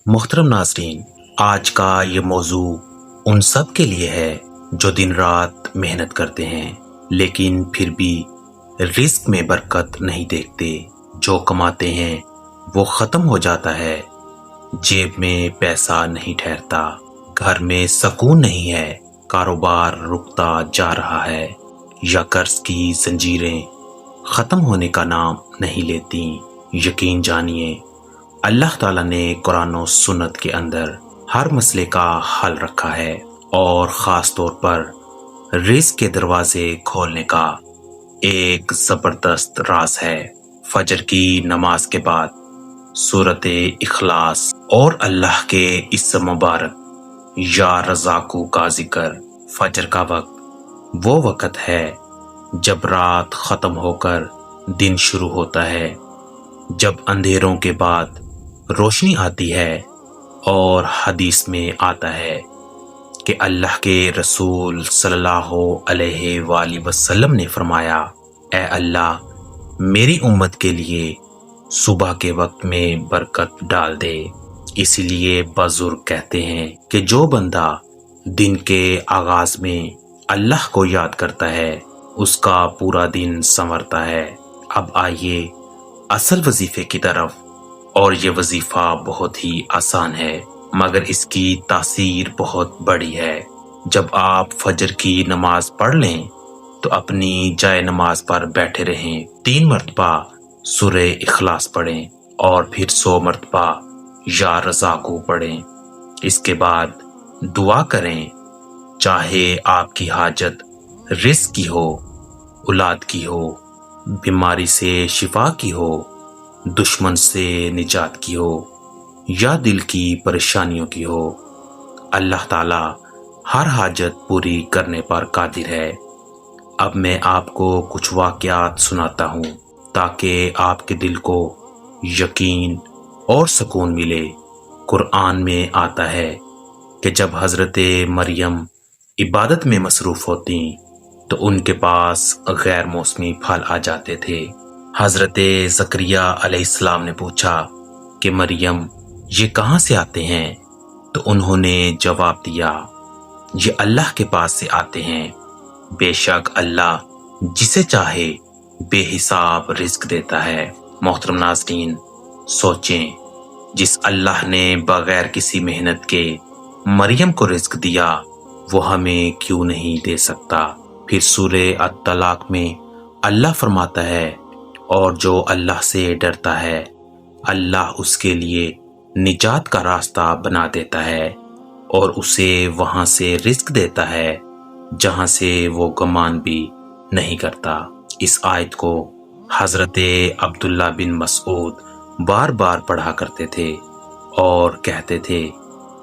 मोहतरम नाजरीन, आज का ये मौजू उन सब के लिए है जो दिन रात मेहनत करते हैं लेकिन फिर भी रिस्क में बरकत नहीं देखते। जो कमाते हैं वो ख़त्म हो जाता है, जेब में पैसा नहीं ठहरता, घर में सुकून नहीं है, कारोबार रुकता जा रहा है या कर्ज की जंजीरें ख़त्म होने का नाम नहीं लेती। यकीन जानिए, अल्लाह ताला ने कुरान और सुन्नत के अंदर हर मसले का हल रखा है और ख़ास तौर पर रिज़्क के दरवाजे खोलने का एक ज़बरदस्त राज है। फजर की नमाज के बाद सूरत इखलास और अल्लाह के इस्म मुबारक या रज़ाकू का जिक्र। फजर का वक्त वो वक्त है जब रात ख़त्म होकर दिन शुरू होता है, जब अंधेरों के बाद रोशनी आती है। और हदीस में आता है कि अल्लाह के रसूल सल्लल्लाहु अलैहि वसल्लम ने फरमाया, ए अल्लाह, मेरी उम्मत के लिए सुबह के वक्त में बरकत डाल दे। इसलिए बुजुर्ग कहते हैं कि जो बंदा दिन के आगाज में अल्लाह को याद करता है उसका पूरा दिन संवरता है। अब आइए असल वजीफे की तरफ। और ये वजीफा बहुत ही आसान है मगर इसकी तासीर बहुत बड़ी है। जब आप फजर की नमाज पढ़ लें तो अपनी जाए नमाज पर बैठे रहें, 3 मरतबा सूरह इखलास पढ़ें और फिर 100 मरतबा या रज़ाकू पढ़ें। इसके बाद दुआ करें, चाहे आपकी हाजत रिज़्क की हो, औलाद की हो, बीमारी से शिफा की हो, दुश्मन से निजात की हो या दिल की परेशानियों की हो। अल्लाह ताला हर हाजत पूरी करने पर कादिर है। अब मैं आपको कुछ वाक़यात सुनाता हूँ ताकि आपके दिल को यकीन और सुकून मिले। कुरान में आता है कि जब हज़रत मरियम इबादत में मसरूफ़ होती तो उनके पास गैर मौसमी फल आ जाते थे। हज़रत ज़करिया अलैहिस्सलाम ने पूछा कि मरियम, ये कहाँ से आते हैं? तो उन्होंने जवाब दिया, ये अल्लाह के पास से आते हैं। बेशक अल्लाह जिसे चाहे बेहिसाब रिज़्क देता है। मोहतरम नाज़रीन, सोचें, जिस अल्लाह ने बगैर किसी मेहनत के मरियम को रिज़्क दिया वो हमें क्यों नहीं दे सकता। फिर सूरह अत-तलाक में अल्लाह फरमाता है, और जो अल्लाह से डरता है अल्लाह उसके लिए निजात का रास्ता बना देता है और उसे वहां से रिज़्क देता है जहां से वो गुमान भी नहीं करता। इस आयत को हज़रत अब्दुल्ला बिन मसऊद बार बार पढ़ा करते थे और कहते थे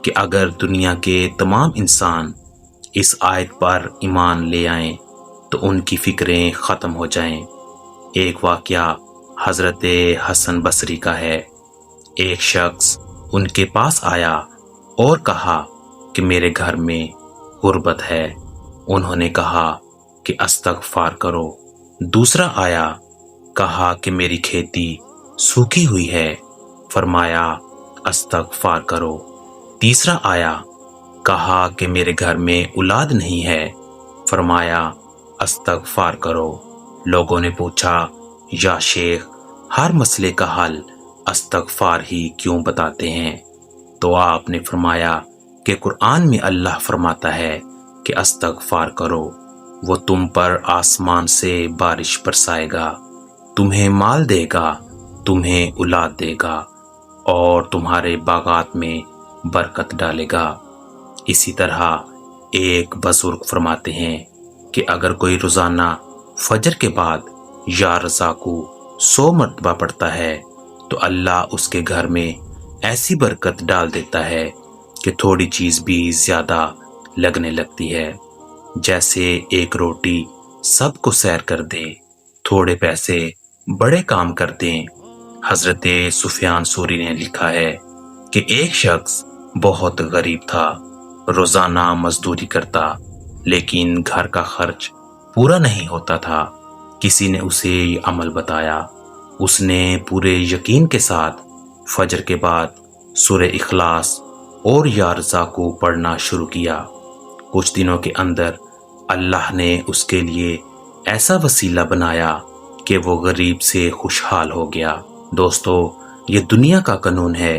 कि अगर दुनिया के तमाम इंसान इस आयत पर ईमान ले आएं तो उनकी फिक्रें ख़त्म हो जाएं। एक वाक़या हज़रत हसन बसरी का है। एक शख्स उनके पास आया और कहा कि मेरे घर में गुर्बत है। उन्होंने कहा कि अस्तग़फ़ार करो। दूसरा आया, कहा कि मेरी खेती सूखी हुई है। फरमाया अस्तग़फ़ार करो। तीसरा आया, कहा कि मेरे घर में औलाद नहीं है। फरमाया अस्तग़फ़ार करो। लोगों ने पूछा, या शेख, हर मसले का हल अस्तग़फ़ार ही क्यों बताते हैं? तो आपने फरमाया कि कुरान में अल्लाह फरमाता है कि अस्तग़फ़ार करो, वो तुम पर आसमान से बारिश बरसाएगा, तुम्हें माल देगा, तुम्हें औलाद देगा और तुम्हारे बागात में बरकत डालेगा। इसी तरह एक बुजुर्ग फरमाते हैं कि अगर कोई रोज़ाना फजर के बाद या रज़ाकू 100 मरतबा पढ़ता है तो अल्लाह उसके घर में ऐसी बरकत डाल देता है कि थोड़ी चीज़ भी ज़्यादा लगने लगती है। जैसे एक रोटी सबको सैर कर दे, थोड़े पैसे बड़े काम कर दें। हज़रत सुफियान सूरी ने लिखा है कि एक शख्स बहुत गरीब था, रोज़ाना मजदूरी करता लेकिन घर का खर्च पूरा नहीं होता था। किसी ने उसे ये अमल बताया। उसने पूरे यकीन के साथ फजर के बाद سورہ اخلاص اور یا رضا کو پڑھنا شروع کیا۔ کچھ دنوں کے اندر اللہ نے اس کے لیے ایسا وسیلہ بنایا کہ وہ غریب سے خوشحال ہو گیا۔ دوستو، یہ دنیا کا قانون ہے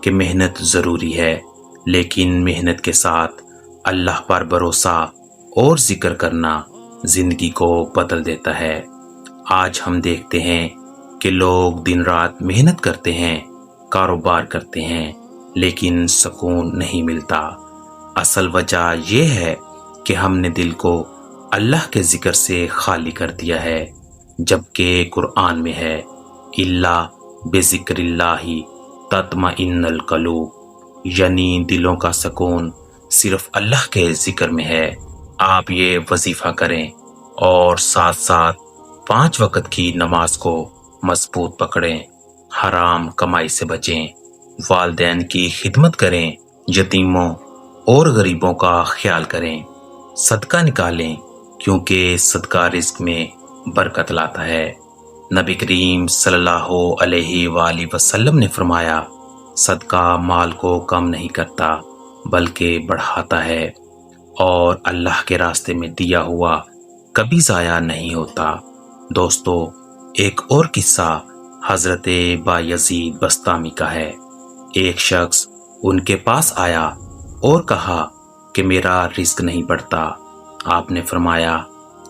کہ محنت ضروری ہے، لیکن محنت کے ساتھ اللہ پر بھروسہ اور ذکر کرنا زندگی کو بدل دیتا ہے۔ آج ہم دیکھتے ہیں کہ لوگ دن رات محنت کرتے ہیں، کاروبار کرتے ہیں، لیکن سکون نہیں ملتا۔ اصل وجہ یہ ہے کہ ہم نے دل کو اللہ کے ذکر سے خالی کر دیا ہے، جبکہ قرآن میں ہے اللہ بذکر اللہ تطمئن القلوب، یعنی دلوں کا سکون صرف اللہ کے ذکر میں ہے۔ آپ یہ وظیفہ کریں اور ساتھ ساتھ 5 وقت کی نماز کو مضبوط پکڑیں، حرام کمائی سے بچیں، والدین کی خدمت کریں، یتیموں اور غریبوں کا خیال کریں، صدقہ نکالیں، کیونکہ صدقہ رزق میں برکت لاتا ہے۔ نبی کریم صلی اللہ علیہ وآلہ وسلم نے فرمایا، صدقہ مال کو کم نہیں کرتا بلکہ بڑھاتا ہے، اور اللہ کے راستے میں دیا ہوا کبھی ضائع نہیں ہوتا۔ دوستو، ایک اور قصہ حضرت بایزید بستامی کا ہے۔ ایک شخص ان کے پاس آیا اور کہا کہ میرا رزق نہیں بڑھتا۔ آپ نے فرمایا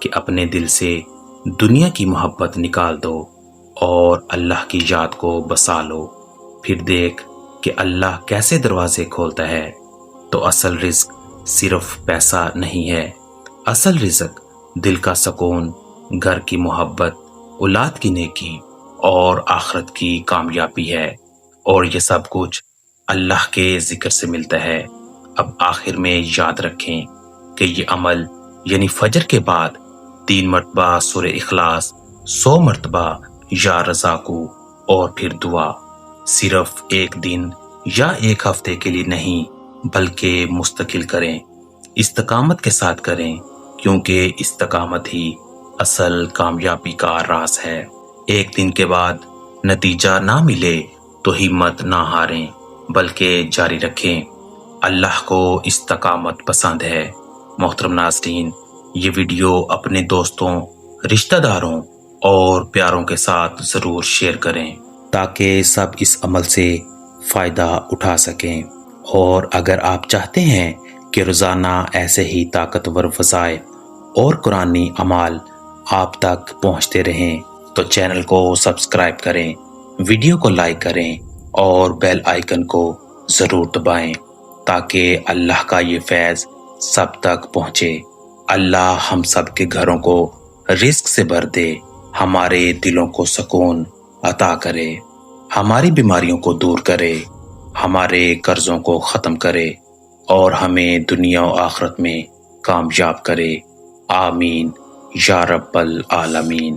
کہ اپنے دل سے دنیا کی محبت نکال دو اور اللہ کی یاد کو بسا لو، پھر دیکھ کہ اللہ کیسے دروازے کھولتا ہے۔ تو اصل رزق صرف پیسہ نہیں ہے، اصل رزق دل کا سکون، گھر کی محبت، اولاد کی نیکی اور آخرت کی کامیابی ہے، اور یہ سب کچھ اللہ کے ذکر سے ملتا ہے۔ اب آخر میں یاد رکھیں کہ یہ عمل یعنی فجر کے بعد 3 مرتبہ سورہ اخلاص، 100 مرتبہ یا رضا کو، اور پھر دعا، صرف ایک دن یا ایک ہفتے کے لیے نہیں بلکہ مستقل کریں، استقامت کے ساتھ کریں، کیونکہ استقامت ہی اصل کامیابی کا راز ہے۔ ایک دن کے بعد نتیجہ نہ ملے تو ہمت نہ ہاریں بلکہ جاری رکھیں۔ اللہ کو استقامت پسند ہے۔ محترم ناظرین، یہ ویڈیو اپنے دوستوں، رشتہ داروں اور پیاروں کے ساتھ ضرور شیئر کریں تاکہ سب اس عمل سے فائدہ اٹھا سکیں۔ اور اگر آپ چاہتے ہیں کہ روزانہ ایسے ہی طاقتور وظائف اور قرآنی اعمال آپ تک پہنچتے رہیں تو چینل کو سبسکرائب کریں، ویڈیو کو لائک کریں اور بیل آئیکن کو ضرور دبائیں تاکہ اللہ کا یہ فیض سب تک پہنچے۔ اللہ ہم سب کے گھروں کو رزق سے بھر دے، ہمارے دلوں کو سکون عطا کرے، ہماری بیماریوں کو دور کرے، ہمارے قرضوں کو ختم کرے اور ہمیں دنیا و آخرت میں کامیاب کرے۔ آمین یا رب العالمین۔